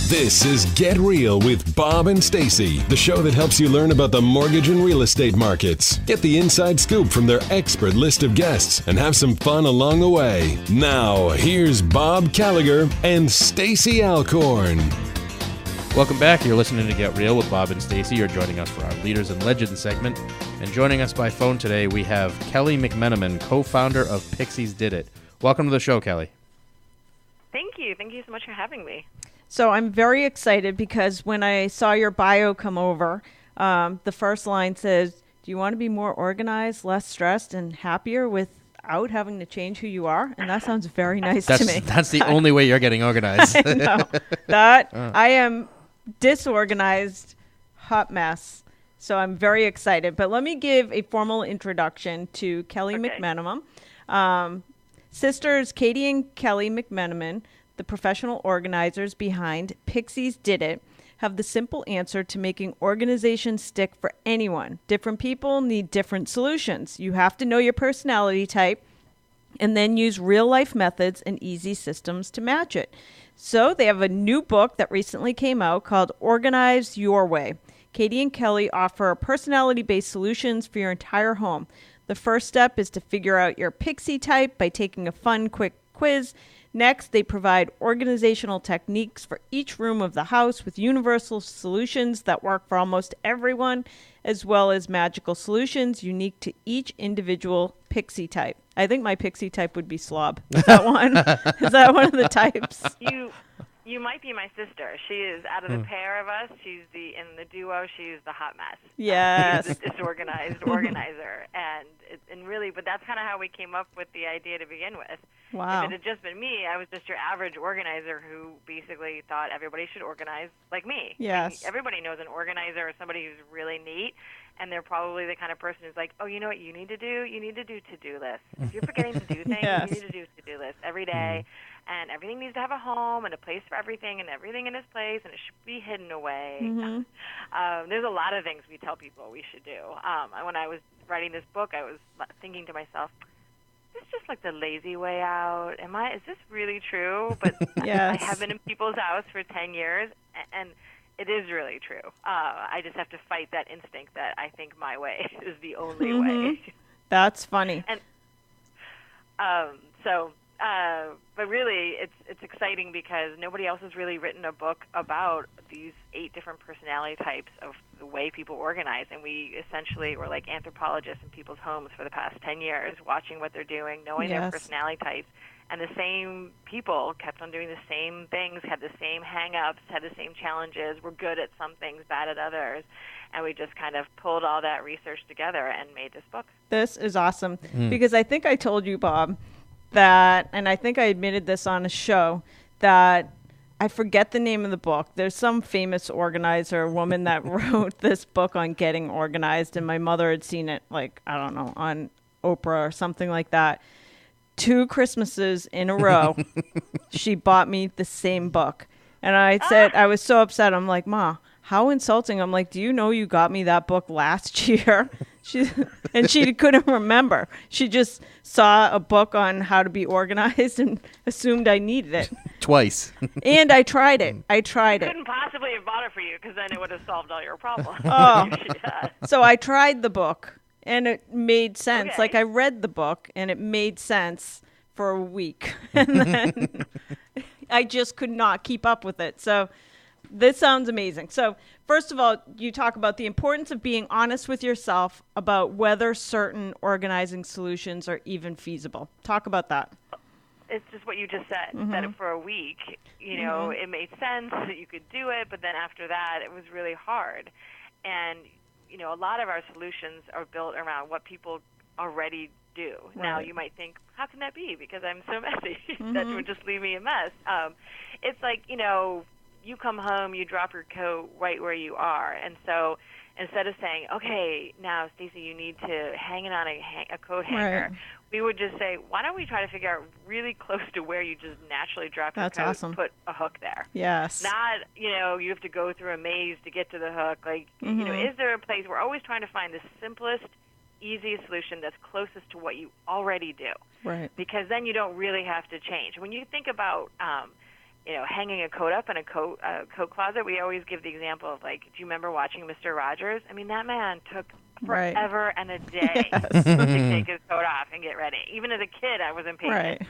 This is Get Real with Bob and Stacy, the show that helps you learn about the mortgage and real estate markets. Get the inside scoop from their expert list of guests and have some fun along the way. Now, here's Bob Gallagher and Stacy Alcorn. Welcome back. You're listening to Get Real with Bob and Stacy. You're joining us for our Leaders and Legends segment. And joining us by phone today, we have Kelly McMenamin, co-founder of Pixies Did It. Welcome to the show, Kelly. Thank you. Thank you so much for having me. So I'm very excited because when I saw your bio come over, the first line says, do you want to be more organized, less stressed, and happier without having to change who you are? And that sounds very nice to me. That's the only way you're getting organized. I know. I am disorganized, hot mess. So I'm very excited. But let me give a formal introduction to Kelly McMenamin. Sisters Katie and Kelly McMenamin, the professional organizers behind Pixies Did It, have the simple answer to making organizations stick for anyone. Different people need different solutions. You have to know your personality type and then use real-life methods and easy systems to match it. So they have a new book that recently came out called Organize Your Way. Katie and Kelly offer personality-based solutions for your entire home. The first step is to figure out your Pixie type by taking a fun, quick quiz. Next, they provide organizational techniques for each room of the house with universal solutions that work for almost everyone, as well as magical solutions unique to each individual Pixie type. I think my Pixie type would be slob. Is that one? Is that one of the types? You might be my sister. She is out of the pair of us. She's in the duo. She's the hot mess. Yes. She's the disorganized organizer, and really, but that's kind of how we came up with the idea to begin with. Wow. If it had just been me, I was just your average organizer who basically thought everybody should organize like me. Yes. Everybody knows an organizer or somebody who's really neat, and they're probably the kind of person who's like, oh, you know what you need to do? You need to do to-do lists. If you're forgetting to do things, Yes. you need to do to-do lists every day. And everything needs to have a home and a place for everything and everything in its place, and it should be hidden away. Mm-hmm. There's a lot of things we tell people we should do. When I was writing this book, I was thinking to myself, is this just like the lazy way out? Is this really true? But Yes. I have been in people's house for 10 years, and it is really true. I just have to fight that instinct that I think my way is the only way. That's funny. And but really, it's exciting because nobody else has really written a book about these 8 different personality types of the way people organize. And we essentially were like anthropologists in people's homes for the past 10 years, watching what they're doing, knowing their personality types. And the same people kept on doing the same things, had the same hang-ups, had the same challenges, were good at some things, bad at others. And we just kind of pulled all that research together and made this book. This is awesome because I think I told you, Bob, that, and I think I admitted this on a show, that I forget the name of the book. There's some famous organizer woman that wrote this book on getting organized, and my mother had seen it, like, I don't know, on Oprah or something like that. 2 Christmases in a row, she bought me the same book. And I said, I was so upset. I'm like, Ma, how insulting. I'm like, do you know you got me that book last year? And she couldn't remember. She just saw a book on how to be organized and assumed I needed it. Twice. And I tried it. Couldn't possibly have bought it for you because then it would have solved all your problems. Oh. Yeah. So I tried the book and it made sense. Okay. Like I read the book and it made sense for a week. And then I just could not keep up with it. So this sounds amazing. So first of all, you talk about the importance of being honest with yourself about whether certain organizing solutions are even feasible. Talk about that. It's just what you just said, that for a week, it made sense that you could do it, but then after that, it was really hard. And, a lot of our solutions are built around what people already do. Right. Now, you might think, how can that be? Because I'm so messy. That would just leave me a mess. It's like, you come home, you drop your coat right where you are. And so instead of saying, okay, now, Stacey, you need to hang it on a coat hanger, we would just say, why don't we try to figure out really close to where you just naturally drop your coat, awesome. Put a hook there. Yes. Not, you have to go through a maze to get to the hook. Like, is there a place? We're always trying to find the simplest, easiest solution that's closest to what you already do. Right. Because then you don't really have to change. When you think about hanging a coat up in a coat closet, we always give the example of, like, do you remember watching Mr. Rogers? I mean, that man took forever and a day to take his coat off and get ready. Even as a kid, I was impatient. Right.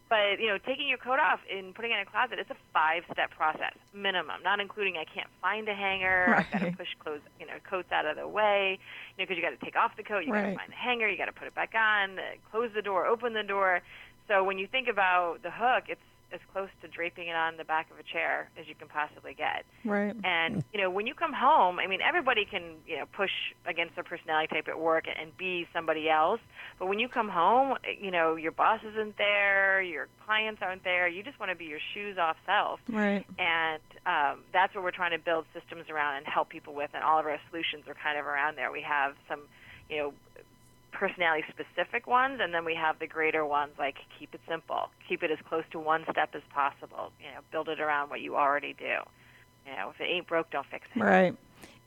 But, taking your coat off and putting it in a closet, it's a 5-step process, minimum, not including I can't find a hanger, I've got to push coats out of the way, because you got to take off the coat, you got to find the hanger, you got to put it back on, close the door, open the door. So when you think about the hook, it's as close to draping it on the back of a chair as you can possibly get. Right. And, when you come home, I mean, everybody can, push against their personality type at work and be somebody else. But when you come home, your boss isn't there, your clients aren't there. You just want to be your shoes off self. Right. And that's what we're trying to build systems around and help people with. And all of our solutions are kind of around there. We have some, personality-specific ones, and then we have the greater ones, like keep it simple, keep it as close to one step as possible, build it around what you already do. If it ain't broke, don't fix it. Right.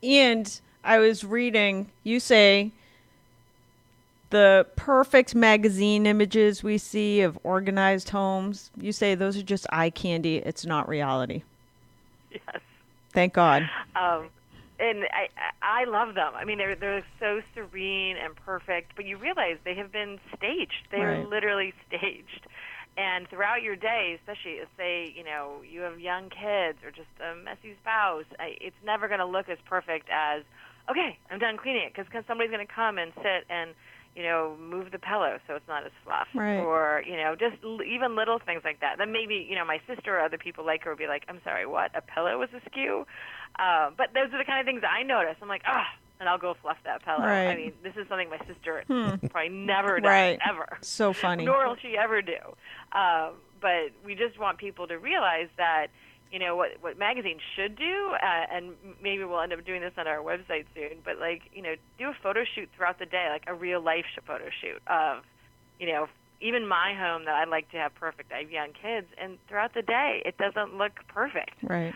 And I was reading, you say the perfect magazine images we see of organized homes, you say those are just eye candy, it's not reality. Yes. Thank God. And I love them. I mean, they're so serene and perfect, but you realize they have been staged. They are literally staged. And throughout your day, especially if you have young kids or just a messy spouse, it's never going to look as perfect as, okay, I'm done cleaning it, because somebody's going to come and sit and move the pillow so it's not as fluff. Right. Or, just even little things like that. Then maybe, my sister or other people like her would be like, I'm sorry, what? A pillow was askew? But those are the kind of things I notice. I'm like, and I'll go fluff that pillow. Right. I mean, this is something my sister probably never does, ever. So funny. Nor will she ever do. But we just want people to realize that, what magazines should do, and maybe we'll end up doing this on our website soon, but, do a photo shoot throughout the day, like a real-life photo shoot of, even my home that I like to have perfect. I have young kids, and throughout the day, it doesn't look perfect. Right.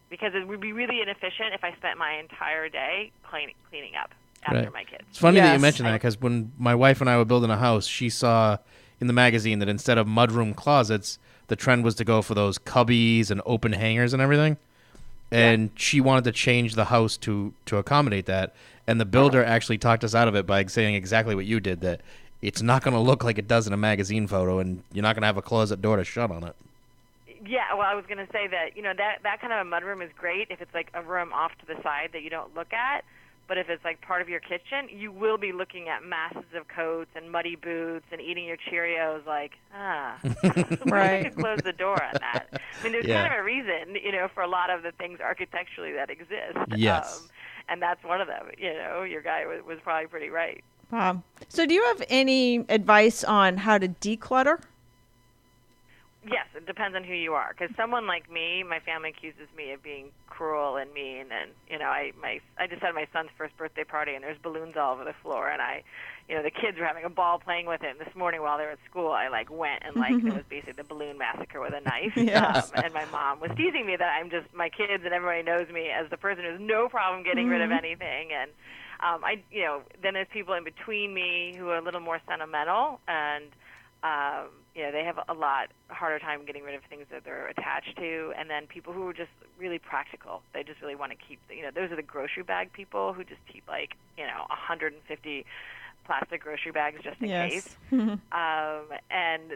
Because it would be really inefficient if I spent my entire day cleaning up after my kids. It's funny that you mentioned that, because when my wife and I were building a house, she saw in the magazine that instead of mudroom closets, the trend was to go for those cubbies and open hangers and everything. And she wanted to change the house to accommodate that. And the builder actually talked us out of it by saying exactly what you did, that it's not going to look like it does in a magazine photo, and you're not going to have a closet door to shut on it. Yeah, well, I was going to say that, that kind of a mudroom is great if it's like a room off to the side that you don't look at. But if it's like part of your kitchen, you will be looking at masses of coats and muddy boots and eating your Cheerios like, right. You could close the door on that. I mean, there's kind of a reason, for a lot of the things architecturally that exist. Yes. And that's one of them. Your guy was probably pretty right. So do you have any advice on how to declutter? Yes, it depends on who you are. Because someone like me, my family accuses me of being cruel and mean. And, I just had my son's first birthday party, and there's balloons all over the floor. And the kids were having a ball playing with it. And this morning while they were at school, I, went and, it was basically the balloon massacre with a knife. Yes. And my mom was teasing me that I'm just, my kids and everybody knows me as the person who's no problem getting rid of anything. And, then there's people in between me who are a little more sentimental, and they have a lot harder time getting rid of things that they're attached to. And then people who are just really practical. They just really want to keep, those are the grocery bag people who just keep 150 plastic grocery bags just in case. And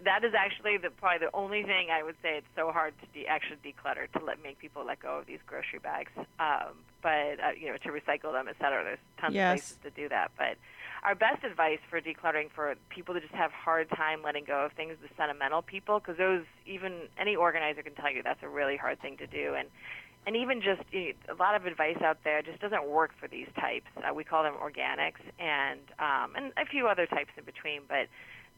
that is actually probably the only thing I would say it's so hard to actually declutter, to make people let go of these grocery bags. But to recycle them, et cetera. There's tons of places to do that. But our best advice for decluttering for people that just have hard time letting go of things, the sentimental people, because those, even any organizer can tell you that's a really hard thing to do. And even just a lot of advice out there just doesn't work for these types. We call them organics, and a few other types in between. But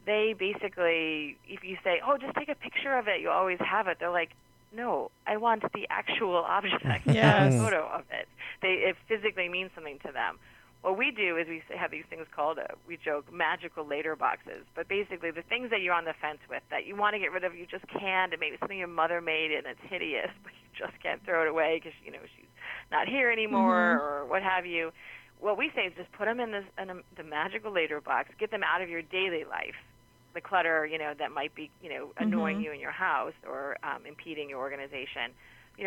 they basically, if you say, oh, just take a picture of it, you'll always have it, they're like, no, I want the actual object, not a photo of it. It physically means something to them. What we do is we have these things called, we joke, magical later boxes. But basically the things that you're on the fence with, that you want to get rid of, you just can't, and maybe something your mother made and it's hideous, but you just can't throw it away because, she's not here anymore or what have you. What we say is just put them in the magical later box, get them out of your daily life, the clutter, that might be, annoying you in your house or impeding your organization.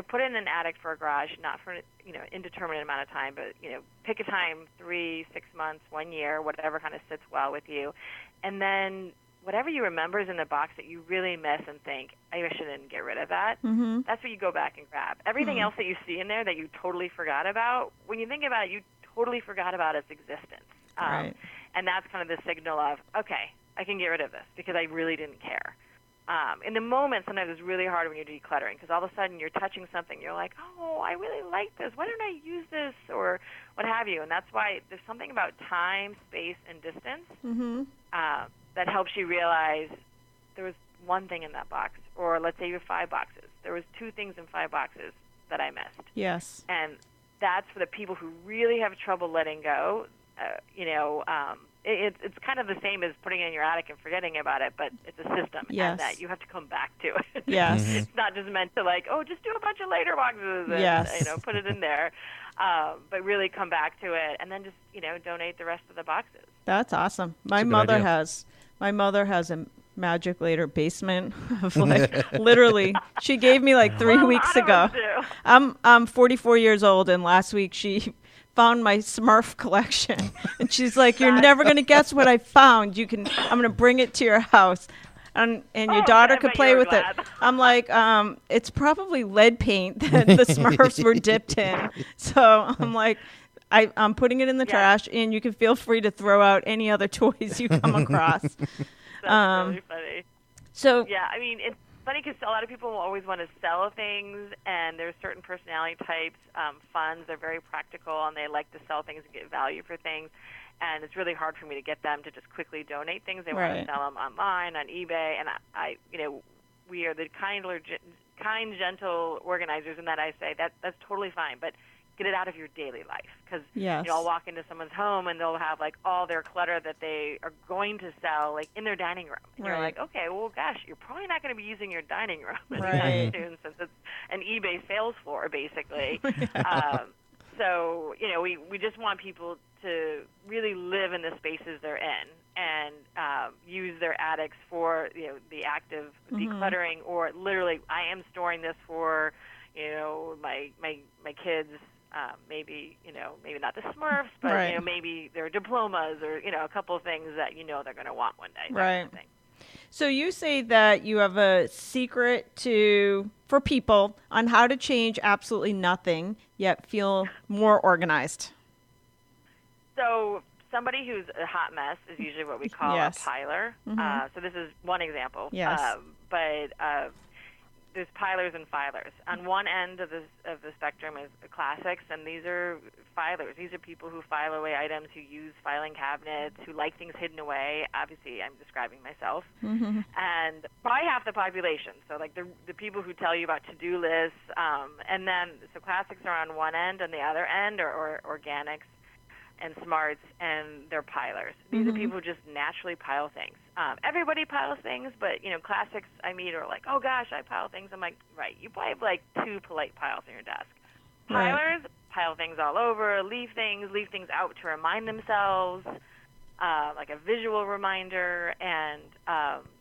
Put it in an attic for a garage, not for, indeterminate amount of time, but, pick a time, 3, 6 months, 1 year, whatever kind of sits well with you. And then whatever you remember is in the box that you really miss and think, I shouldn't get rid of that, that's what you go back and grab. Everything else that you see in there that you totally forgot about, when you think about it, you totally forgot about its existence. Right. And that's kind of the signal of, okay, I can get rid of this because I really didn't care. In the moment, sometimes it's really hard when you're decluttering because all of a sudden you're touching something. You're like, oh, I really like this. Why don't I use this or what have you? And that's why there's something about time, space, and distance that helps you realize there was one thing in that box. Or let's say you have 5 boxes. There was 2 things in 5 boxes that I missed. Yes. And that's for the people who really have trouble letting go. It's kind of the same as putting it in your attic and forgetting about it, but it's a system, and that you have to come back to it. Yes. It's not just meant to just do a bunch of later boxes and yes. put it in there, but really come back to it, and then just donate the rest of the boxes. That's awesome. That's a good idea. My mother has a magic later basement of literally. She gave me 3 weeks ago. I'm 44 years old, and last week she found my Smurf collection, and she's like, "You're never gonna guess what I found. I'm gonna bring it to your house, and your daughter could play with it." I'm like, it's probably lead paint that the Smurfs were dipped in. So I'm like, I'm putting it in the trash, and you can feel free to throw out any other toys you come across. That's really funny. So yeah, I mean, it's funny because a lot of people always want to sell things, and there's certain personality types. Funds, they're very practical, and they like to sell things and get value for things. And it's really hard for me to get them to just quickly donate things. They want to sell them online, on eBay, and I we are the kind, gentle organizers, and that I say that's totally fine, but get it out of your daily life, because I'll walk into someone's home and they'll have all their clutter that they are going to sell in their dining room. And you're like, okay, well, gosh, you're probably not going to be using your dining room anytime soon, since it's an eBay sales floor, basically. So we just want people to really live in the spaces they're in and use their attics for the active decluttering, or literally, I am storing this for my kids. Maybe not the Smurfs, but maybe their diplomas, or a couple of things that they're going to want one day. Right. Kind of thing. So you say that you have a secret for people on how to change absolutely nothing yet feel more organized. So somebody who's a hot mess is usually what we call a piler. So this is one example. Yes. But there's pilers and filers. On one end of the spectrum is the classics, and these are filers. These are people who file away items, who use filing cabinets, who like things hidden away. Obviously, I'm describing myself. And probably half the population. So the people who tell you about to-do lists, and then so classics are on one end, and the other end are organics and smarts, and they're pilers. These are people who just naturally pile things. Everybody piles things, but classics I meet are like, oh gosh, I pile things. I'm like, right, you probably have 2 polite piles on your desk. Pilers pile things all over, leave things out to remind themselves, like a visual reminder. And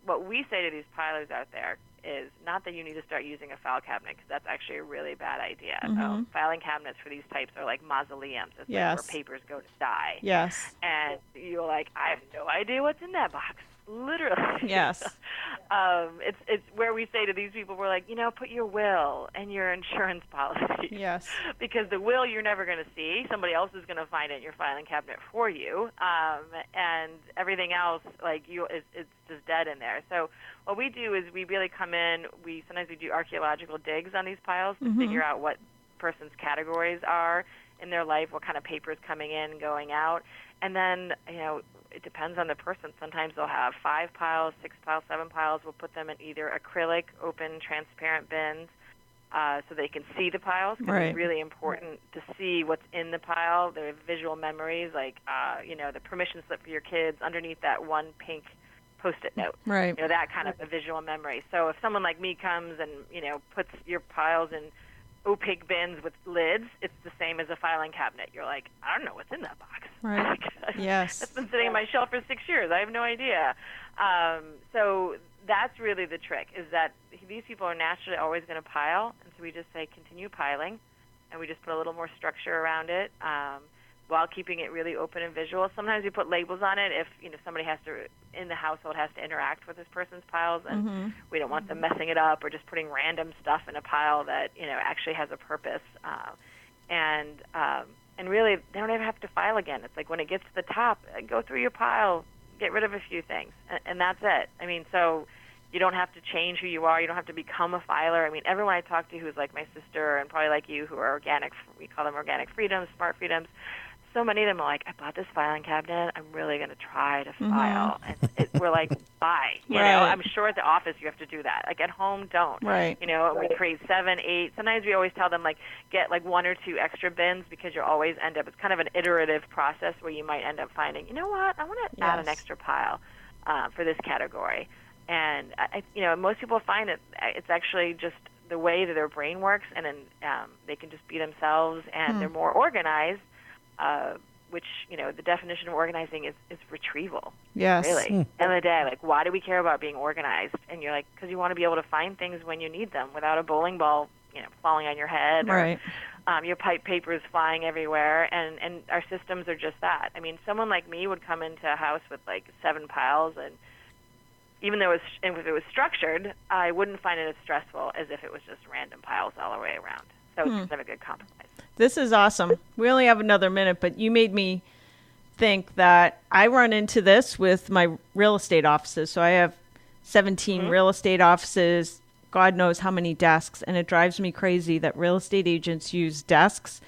what we say to these pilers out there is not that you need to start using a file cabinet, because that's actually a really bad idea. So filing cabinets for these types are like mausoleums. It's where papers go to die. Yes. And you're like, I have no idea what's in that box. Literally. Yes. It's where we say to these people, we're like, put your will and your insurance policy. Yes. Because the will you're never going to see. Somebody else is going to find it in your filing cabinet for you. And everything else, it's just dead in there. So what we do is we really come in. Sometimes we do archaeological digs on these piles to figure out what person's categories are in their life, what kind of papers coming in, going out. And then, it depends on the person. Sometimes they'll have 5 piles, 6 piles, 7 piles. We'll put them in either acrylic, open, transparent bins so they can see the piles. Because it's really important to see what's in the pile. There are visual memories, like, the permission slip for your kids underneath that one pink Post-it note. Right. That kind of a visual memory. So if someone like me comes and, puts your piles in opaque bins with lids, it's the same as a filing cabinet. You're like, I don't know what's in that box. Right. Yes. That's been sitting on my shelf for 6 years. I have no idea. So that's really the trick, is that these people are naturally always going to pile, and so we just say continue piling, and we just put a little more structure around it while keeping it really open and visual. Sometimes we put labels on it if somebody in the household has to interact with this person's piles, and we don't want them messing it up or just putting random stuff in a pile that actually has a purpose. And really, they don't ever have to file again. It's like when it gets to the top, go through your pile, get rid of a few things, and that's it. I mean, so you don't have to change who you are. You don't have to become a filer. I mean, everyone I talk to who's like my sister and probably like you, who are organic, we call them organic freedoms, smart freedoms, so many of them are like, I bought this filing cabinet. I'm really going to try to file. And we're like, bye. I'm sure at the office you have to do that. Like at home, don't. Right. We create 7, 8. Sometimes we always tell them, like, get like 1 or 2 extra bins because you'll always end up, it's kind of an iterative process where you might end up finding, you know what, I want to add an extra pile for this category. And, most people find that it's actually just the way that their brain works, and then they can just be themselves, and they're more organized. Which, the definition of organizing is retrieval. Yes. Really. End of the day, like, why do we care about being organized? And you're like, because you want to be able to find things when you need them without a bowling ball, falling on your head. Right. Or your pipe papers flying everywhere. And our systems are just that. I mean, someone like me would come into a house with, like, 7 piles, and even though if it was structured, I wouldn't find it as stressful as if it was just random piles all the way around. So it's kind of a good compromise. This is awesome. We only have another minute, but you made me think that I run into this with my real estate offices. So I have 17 real estate offices, God knows how many desks, and it drives me crazy that real estate agents use desks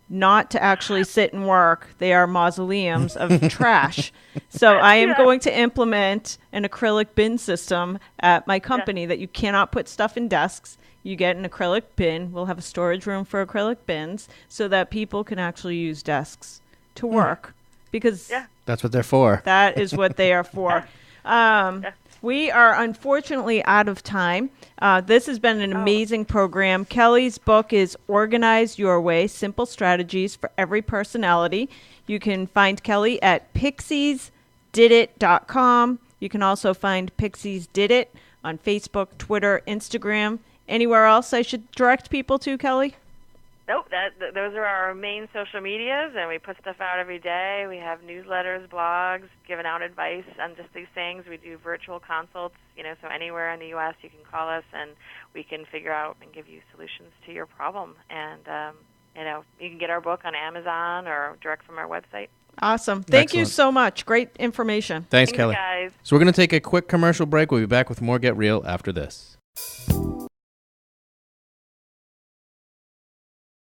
not to actually sit and work. They are mausoleums of trash. So I am going to implement an acrylic bin system at my company that you cannot put stuff in desks. You get an acrylic bin. We'll have a storage room for acrylic bins so that people can actually use desks to work because that's what they're for. That is what they are for. We are unfortunately out of time. This has been an amazing program. Kelly's book is Organize Your Way, Simple Strategies for Every Personality. You can find Kelly at pixiesdidit.com. You can also find Pixies Did It on Facebook, Twitter, Instagram. Anywhere else I should direct people to, Kelly? Nope, those are our main social medias, and we put stuff out every day. We have newsletters, blogs, giving out advice on just these things. We do virtual consults, so anywhere in the U.S. you can call us, and we can figure out and give you solutions to your problem. And, you can get our book on Amazon or direct from our website. Awesome. Thank you so much. Great information. Thanks, Kelly. Guys. So we're going to take a quick commercial break. We'll be back with more Get Real after this.